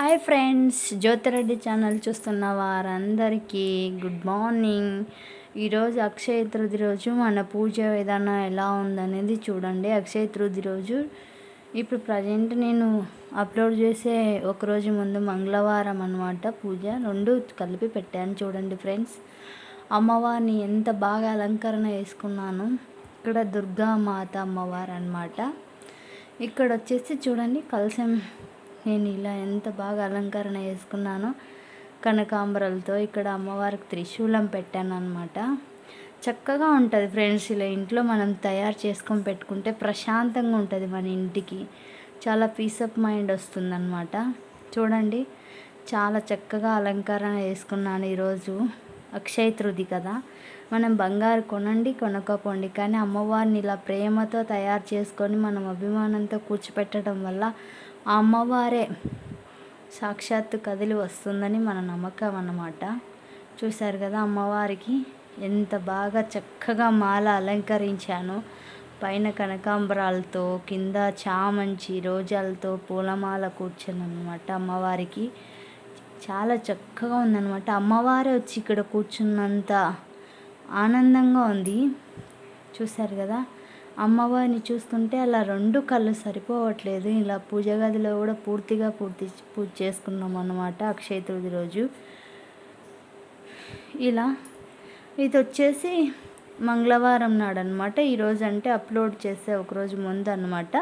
Hi friends, Jyothi Reddy channel చూస్తున్న వారందరికీ good morning. ఈరోజు అక్షయ తృతీయ రోజు మన పూజ విధానం ఎలా ఉందనేది చూడండి. అక్షయ తృతీయ రోజు ఇప్పుడు ప్రజెంట్ నేను అప్లోడ్ చేసే ఒకరోజు ముందు మంగళవారం అన్నమాట. పూజ రెండు కలిపి పెట్టాను చూడండి ఫ్రెండ్స్. అమ్మవారిని ఎంత బాగా అలంకరణ వేసుకున్నాను. ఇక్కడ దుర్గా మాత అమ్మవారు అన్నమాట. ఇక్కడ వచ్చేసి చూడండి కలశం నేను ఇలా ఎంత బాగా అలంకరణ వేసుకున్నానో కనకాంబరాలతో. ఇక్కడ అమ్మవారికి త్రిశూలం పెట్టాను అనమాట. చక్కగా ఉంటుంది ఫ్రెండ్స్. ఇలా ఇంట్లో మనం తయారు చేసుకొని పెట్టుకుంటే ప్రశాంతంగా ఉంటుంది మన ఇంటికి. చాలా పీస్ ఆఫ్ మైండ్ వస్తుందన్నమాట. చూడండి చాలా చక్కగా అలంకరణ వేసుకున్నాను. ఈరోజు అక్షయ తృతీయ కదా, మనం బంగారు కొనండి కొనకపోండి, కానీ అమ్మవారిని ఇలా ప్రేమతో తయారు చేసుకొని మనం అభిమానంతో కూర్చోపెట్టడం వల్ల ఆ అమ్మవారే సాక్షాత్తు కదిలి వస్తుందని మన నమ్మకం అన్నమాట. చూశారు కదా అమ్మవారికి ఎంత బాగా చక్కగా మాల అలంకరించాను. పైన కనకాంబరాలతో, కింద చామంచి రోజాలతో పూలమాల కూర్చొని అన్నమాట. అమ్మవారికి చాలా చక్కగా ఉందన్నమాట. అమ్మవారే వచ్చి ఇక్కడ కూర్చున్నంత ఆనందంగా ఉంది. చూశారు కదా, అమ్మవారిని చూస్తుంటే అలా రెండు కళ్ళు సరిపోవట్లేదు. ఇలా పూజ గదిలో కూడా పూజ చేసుకున్నాం అన్నమాట అక్షయ తృతీయ రోజు. ఇలా ఇది వచ్చేసి మంగళవారం నాడు అనమాట. ఈరోజు అంటే అప్లోడ్ చేసే ఒకరోజు ముందు అనమాట.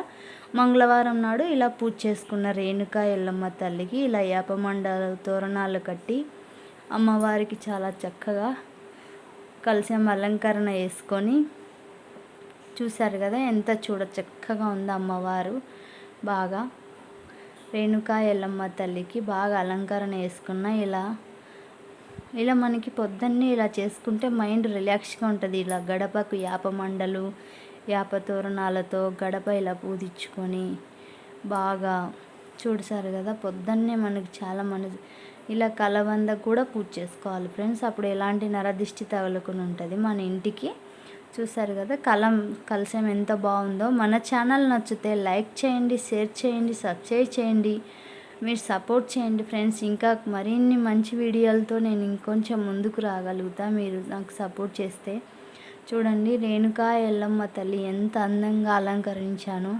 మంగళవారం నాడు ఇలా పూజ చేసుకున్న రేణుకా ఎల్లమ్మ తల్లికి ఇలా యాపమండల తోరణాలు కట్టి అమ్మవారికి చాలా చక్కగా కలశం అలంకరణ వేసుకొని చూశారు కదా ఎంత చక్కగా ఉంది అమ్మవారు. బాగా రేణుకా ఎల్లమ్మ తల్లికి బాగా అలంకరణ వేసుకున్న ఇలా మనకి పొద్దున్నే ఇలా చేసుకుంటే మైండ్ రిలాక్స్గా ఉంటుంది. ఇలా గడపకు యాపమండలు యాప తోరణాలతో గడప ఇలా పూజించుకొని బాగా చూసారు కదా, పొద్దున్నే మనకి చాలా ఇలా కలవంద కూడా పూజ చేసుకోవాలి ఫ్రెండ్స్. అప్పుడు ఎలాంటి నరదిష్టి తగలకుండా ఉంటుంది మన ఇంటికి. చూసారు కదా కలశం ఎంత బాగుందో. మన ఛానల్ నచ్చితే లైక్ చేయండి, షేర్ చేయండి, సబ్స్క్రైబ్ చేయండి. మీరు సపోర్ట్ చేయండి ఫ్రెండ్స్. ఇంకా మరిన్ని మంచి వీడియోలతో నేను ఇంకొంచెం ముందుకు రాగలుగుతా మీరు నాకు సపోర్ట్ చేస్తే. చూడండి రేణుకా ఎల్లమ్మ తల్లి ఎంత అందంగా అలంకరించానో.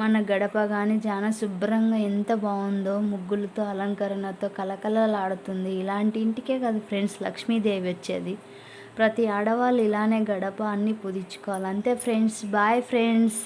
మన గడప కానీ చాలా శుభ్రంగా ఎంత బాగుందో, ముగ్గులతో అలంకరణతో కలకలలాడుతుంది. ఇలాంటి ఇంటికే కదా ఫ్రెండ్స్ లక్ష్మీదేవి వచ్చేది. ప్రతి ఆడవాళ్ళు ఇలానే గడప అన్నీ పూజించుకోవాలి. అంతే ఫ్రెండ్స్, బాయ్ ఫ్రెండ్స్.